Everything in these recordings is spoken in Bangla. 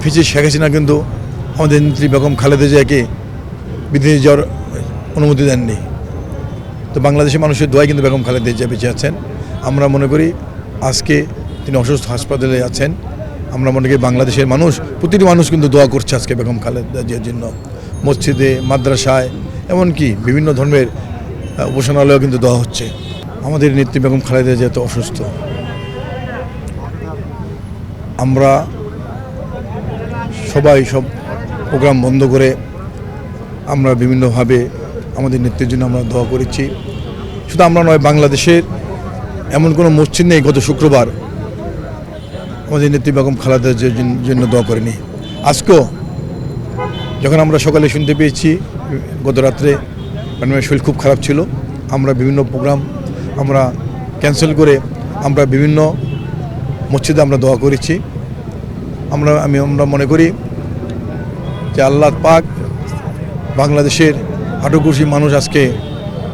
ফিজির শেখ হাসিনা কিন্তু আমাদের নেত্রী বেগম খালেদা জিয়াকে বিদেশে যাওয়ার অনুমতি দেননি। তো বাংলাদেশের মানুষের দোয়ায় কিন্তু বেগম খালেদা জিয়া বেঁচে আছেন। আমরা মনে করি আজকে তিনি অসুস্থ হাসপাতালে আছেন। আমরা মনে করি বাংলাদেশের মানুষ, প্রতিটি মানুষ কিন্তু দোয়া করছে আজকে বেগম খালেদা জিয়ার জন্য। মসজিদে, মাদ্রাসায়, এমনকি বিভিন্ন ধর্মের উপাসনালয়েও কিন্তু দোয়া হচ্ছে। আমাদের নেত্রী বেগম খালেদা জিয়া তো অসুস্থ। আমরা সবাই সব প্রোগ্রাম বন্ধ করে আমরা বিভিন্নভাবে আমাদের নেত্রীর জন্য আমরা দোয়া করেছি। শুধু আমরা নয়, বাংলাদেশের এমন কোনো মসজিদ নেই গত শুক্রবার আমাদের নেত্রী বেগম খালেদা জিয়ার জন্য দোয়া করেনি। আজকেও যখন আমরা সকালে শুনতে পেয়েছি গত রাত্রে ম্যাডামের শরীর খুব খারাপ ছিল, আমরা বিভিন্ন প্রোগ্রাম আমরা ক্যান্সেল করে আমরা বিভিন্ন মসজিদে আমরা দোয়া করেছি। আমরা মনে করি যে আল্লাহ পাক বাংলাদেশের হাঁটুকুশি মানুষ আজকে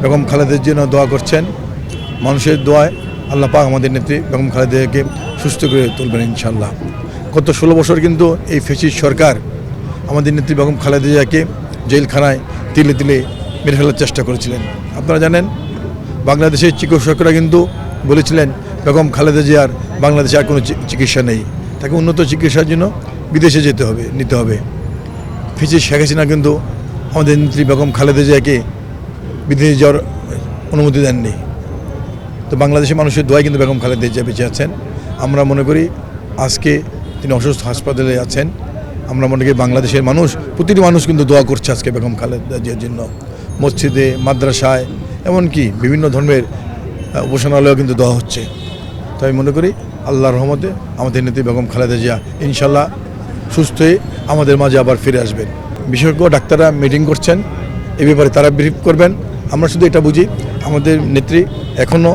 বেগম খালেদার জন্য দোয়া করছেন। মানুষের দোয়ায় আল্লাহ পাক আমাদের নেত্রী বেগম খালেদাকে সুস্থ করে তুলবেন ইনশাল্লাহ। গত 16 বছর কিন্তু এই ফ্যাসিস্ট সরকার আমাদের নেত্রী বেগম খালেদা জিয়াকে জেলখানায় তিলে তিলে মেরে ফেলার চেষ্টা করেছিলেন। আপনারা জানেন, বাংলাদেশের চিকিৎসকরা কিন্তু বলেছিলেন বেগম খালেদা জিয়ার বাংলাদেশে আর কোনো চিকিৎসা নেই, তাকে উন্নত চিকিৎসার জন্য বিদেশে নিতে হবে। ফ্যাসিস্ট শেখ হাসিনা কিন্তু আমাদের নেত্রী বেগম খালেদা জিয়াকে বিদেশে যাওয়ার অনুমতি দেননি। তো বাংলাদেশের মানুষের দোয়ায় কিন্তু বেগম খালেদা জিয়া বেঁচে আছেন। আমরা মনে করি আজকে তিনি অসুস্থ হাসপাতালে আছেন। আমরা মনে করি বাংলাদেশের মানুষ, প্রতিটি মানুষ কিন্তু দোয়া করছে আজকে বেগম খালেদা জিয়ার জন্য। মসজিদে, মাদ্রাসায়, এমনকি বিভিন্ন ধর্মের উপাসনালয়েও কিন্তু দোয়া হচ্ছে। তো আমি মনে করি আল্লাহর রহমতে আমাদের নেত্রী বেগম খালেদা জিয়া ইনশাল্লাহ সুস্থ হয়ে আমাদের মাঝে আবার ফিরে আসবেন। বিশেষজ্ঞ ডাক্তাররা মিটিং করছেন, এ ব্যাপারে তারা ব্রিফ করবেন। আমরা শুধু এটা বুঝি আমাদের নেত্রী এখনও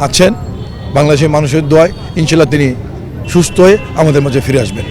আছেন, বাংলাদেশের মানুষের দোয়ায় ইনশাল্লাহ তিনি সুস্থ হয়ে আমাদের মাঝে ফিরে আসবেন।